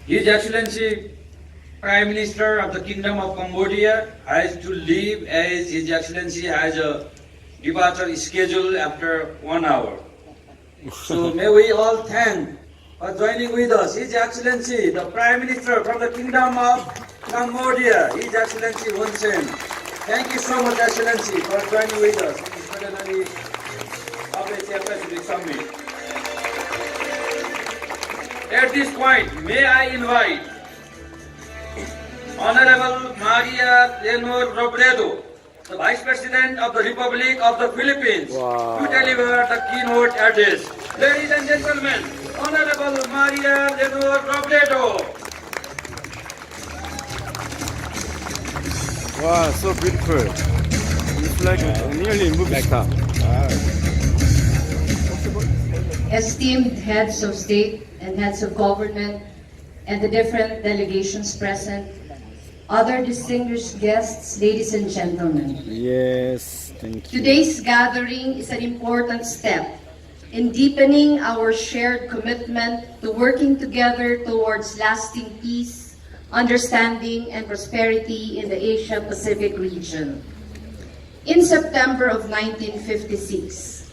His Excellency Prime Minister of the Kingdom of Cambodia has to leave as His Excellency has a departure schedule after 1 hour. So may we all thank for joining with us His Excellency, the Prime Minister from the Kingdom of Cambodia, His Excellency Hun Sen. Thank you so much, Excellency, for joining with us in this preliminary of the Asia-Pacific Summit. At this point, may I invite Honorable Maria Leonor Robredo, the Vice President of the Republic of the Philippines, to deliver the keynote address. Ladies and gentlemen, Honorable Maria Leonor Robredo. Wow, so beautiful. It's like nearly a movie star. Esteemed heads of state and heads of government and the different delegations present, other distinguished guests, ladies and gentlemen. Yes, thank you. Today's gathering is an important step in deepening our shared commitment to working together towards lasting peace, understanding, and prosperity in the Asia-Pacific region. In September of 1956,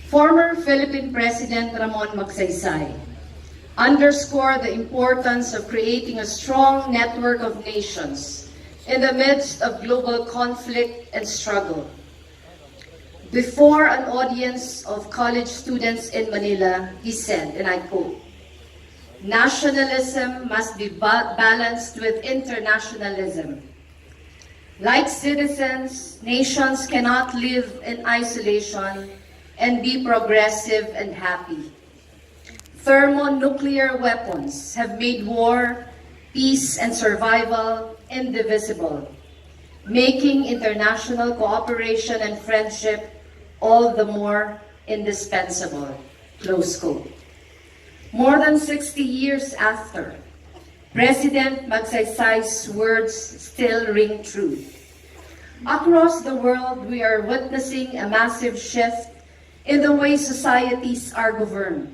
former Philippine President Ramon Magsaysay underscored the importance of creating a strong network of nations in the midst of global conflict and struggle. Before an audience of college students in Manila, he said, and I quote, "Nationalism must be balanced with internationalism. Like citizens, nations cannot live in isolation and be progressive and happy. Thermonuclear weapons have made war, peace, and survival indivisible, making international cooperation and friendship all the more indispensable." Close quote. More than 60 years after, President Magsaysay's words still ring true. Across the world, we are witnessing a massive shift in the way societies are governed.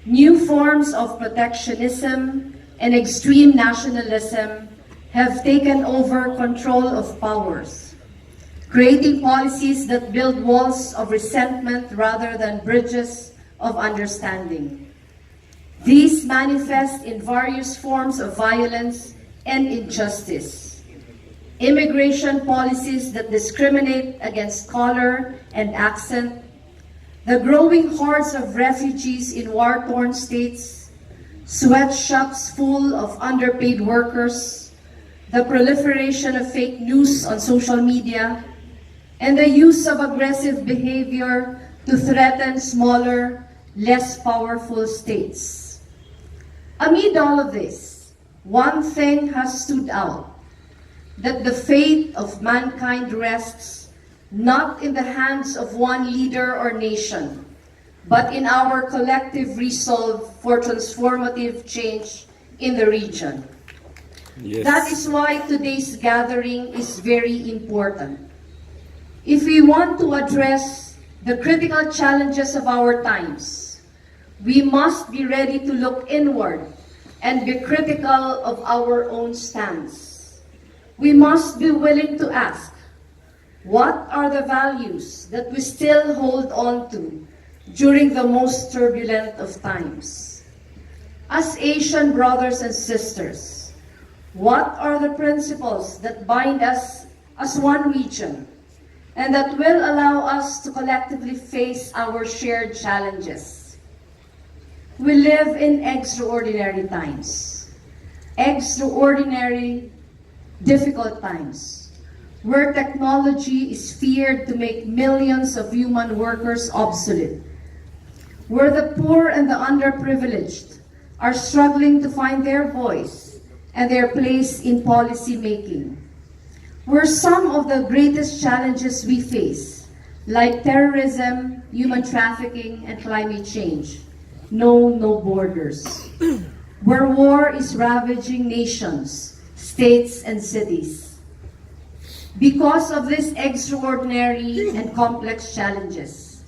New forms of protectionism and extreme nationalism have taken over control of powers, creating policies that build walls of resentment rather than bridges of understanding. These manifest in various forms of violence and injustice. Immigration policies that discriminate against color and accent, the growing hordes of refugees in war-torn states, sweatshops full of underpaid workers, the proliferation of fake news on social media, and the use of aggressive behavior to threaten smaller, less powerful states. Amid all of this, one thing has stood out, that the fate of mankind rests not in the hands of one leader or nation, but in our collective resolve for transformative change in the region. Yes. That is why today's gathering is very important. If we want to address the critical challenges of our times, we must be ready to look inward and be critical of our own stance. We must be willing to ask, what are the values that we still hold on to during the most turbulent of times? As Asian brothers and sisters, what are the principles that bind us as one region and that will allow us to collectively face our shared challenges? We live in extraordinary times, extraordinary, difficult times, where technology is feared to make millions of human workers obsolete, where the poor and the underprivileged are struggling to find their voice and their place in policy making, where some of the greatest challenges we face, like terrorism, human trafficking, and climate change, know no borders, where war is ravaging nations, states, and cities. Because of these extraordinary and complex challenges,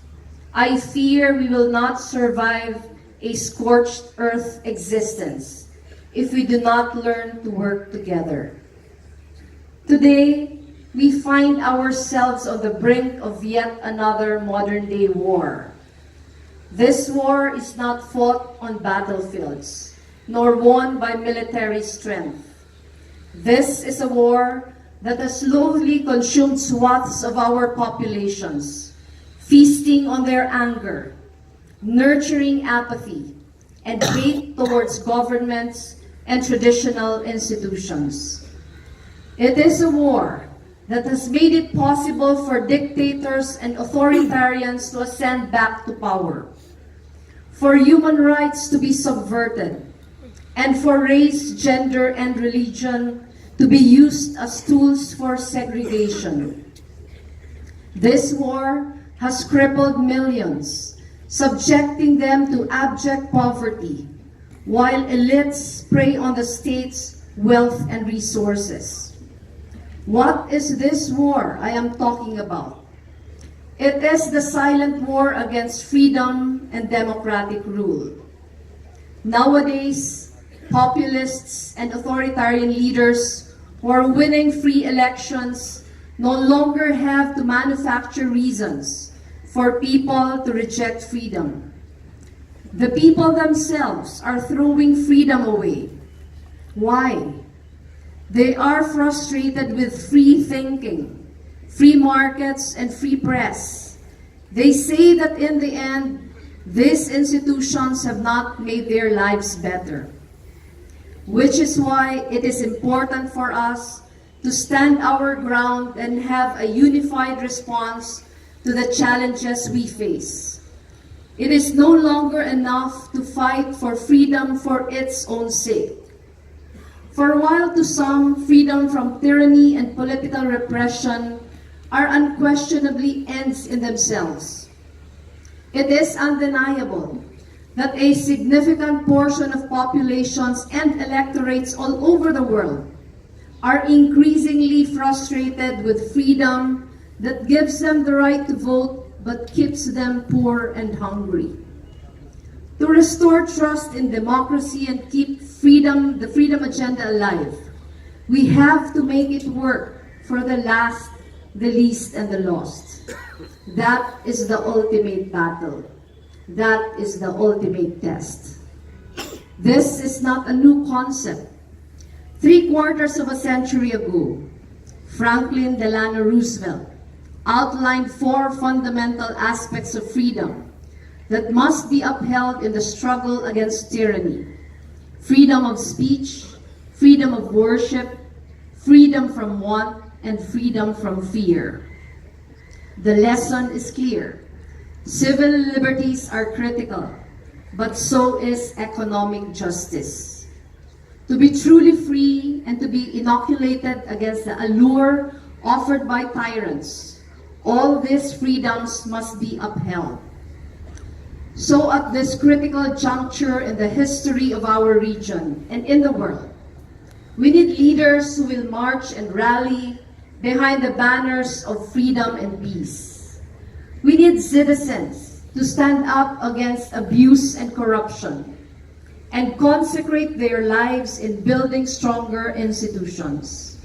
I fear we will not survive a scorched earth existence if we do not learn to work together. Today, we find ourselves on the brink of yet another modern-day war. This war is not fought on battlefields, nor won by military strength. This is a war that has slowly consumed swaths of our populations, feasting on their anger, nurturing apathy, and hate towards governments and traditional institutions. It is a war that has made it possible for dictators and authoritarians to ascend back to power, for human rights to be subverted, and for race, gender, and religion to be used as tools for segregation. This war has crippled millions, subjecting them to abject poverty, while elites prey on the state's wealth and resources. What is this war I am talking about? It is the silent war against freedom and democratic rule. Nowadays, populists and authoritarian leaders who are winning free elections no longer have to manufacture reasons for people to reject freedom. The people themselves are throwing freedom away. Why? They are frustrated with free thinking, free markets, and free press. They say that in the end, these institutions have not made their lives better. Which is why it is important for us to stand our ground and have a unified response to the challenges we face. It is no longer enough to fight for freedom for its own sake. For while to some, freedom from tyranny and political repression are unquestionably ends in themselves, it is undeniable that a significant portion of populations and electorates all over the world are increasingly frustrated with freedom that gives them the right to vote but keeps them poor and hungry. To restore trust in democracy and keep the freedom agenda alive, we have to make it work for the last, the least, and the lost. That is the ultimate battle. That is the ultimate test. This is not a new concept. 3/4 of a century ago, Franklin Delano Roosevelt outlined 4 fundamental aspects of freedom that must be upheld in the struggle against tyranny: freedom of speech, freedom of worship, freedom from want, and freedom from fear. The lesson is clear. Civil liberties are critical, but so is economic justice. To be truly free and to be inoculated against the allure offered by tyrants, all these freedoms must be upheld. So at this critical juncture in the history of our region and in the world, we need leaders who will march and rally behind the banners of freedom and peace. We need citizens to stand up against abuse and corruption and consecrate their lives in building stronger institutions.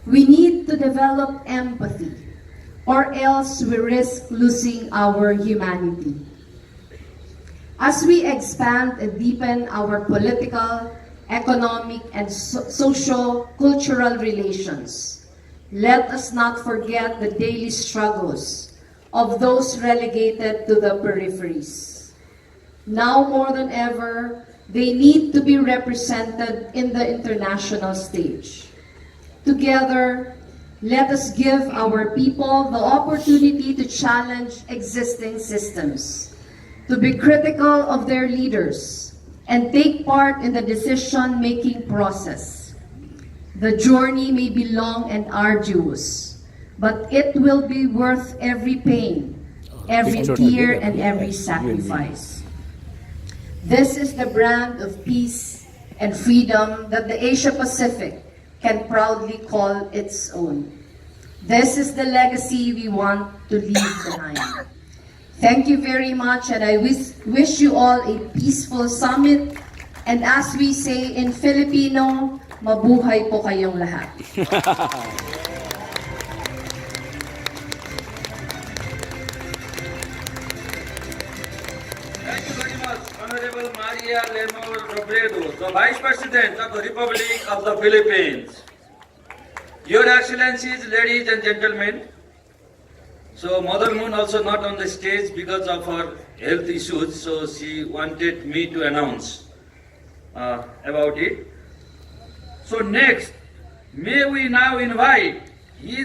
We need to develop empathy, or else we risk losing our humanity. As we expand and deepen our political, economic, and social-cultural relations, let us not forget the daily struggles of those relegated to the peripheries. Now more than ever, they need to be represented in the international stage. Together, let us give our people the opportunity to challenge existing systems, to be critical of their leaders, and take part in the decision-making process. The journey may be long and arduous, but it will be worth every pain, every tear, and every sacrifice. This is the brand of peace and freedom that the Asia-Pacific can proudly call its own. This is the legacy we want to leave behind. Thank you very much, and I wish you all a peaceful summit And as we say in Filipino, mabuhay po kayong lahat. Thank you very much, Honorable Maria Lemur Robredo, the Vice President of the Republic of the Philippines. Your Excellencies, ladies and gentlemen, so Mother Moon also not on the stage because of her health issues, so she wanted me to announce about it. So next, may we now invite His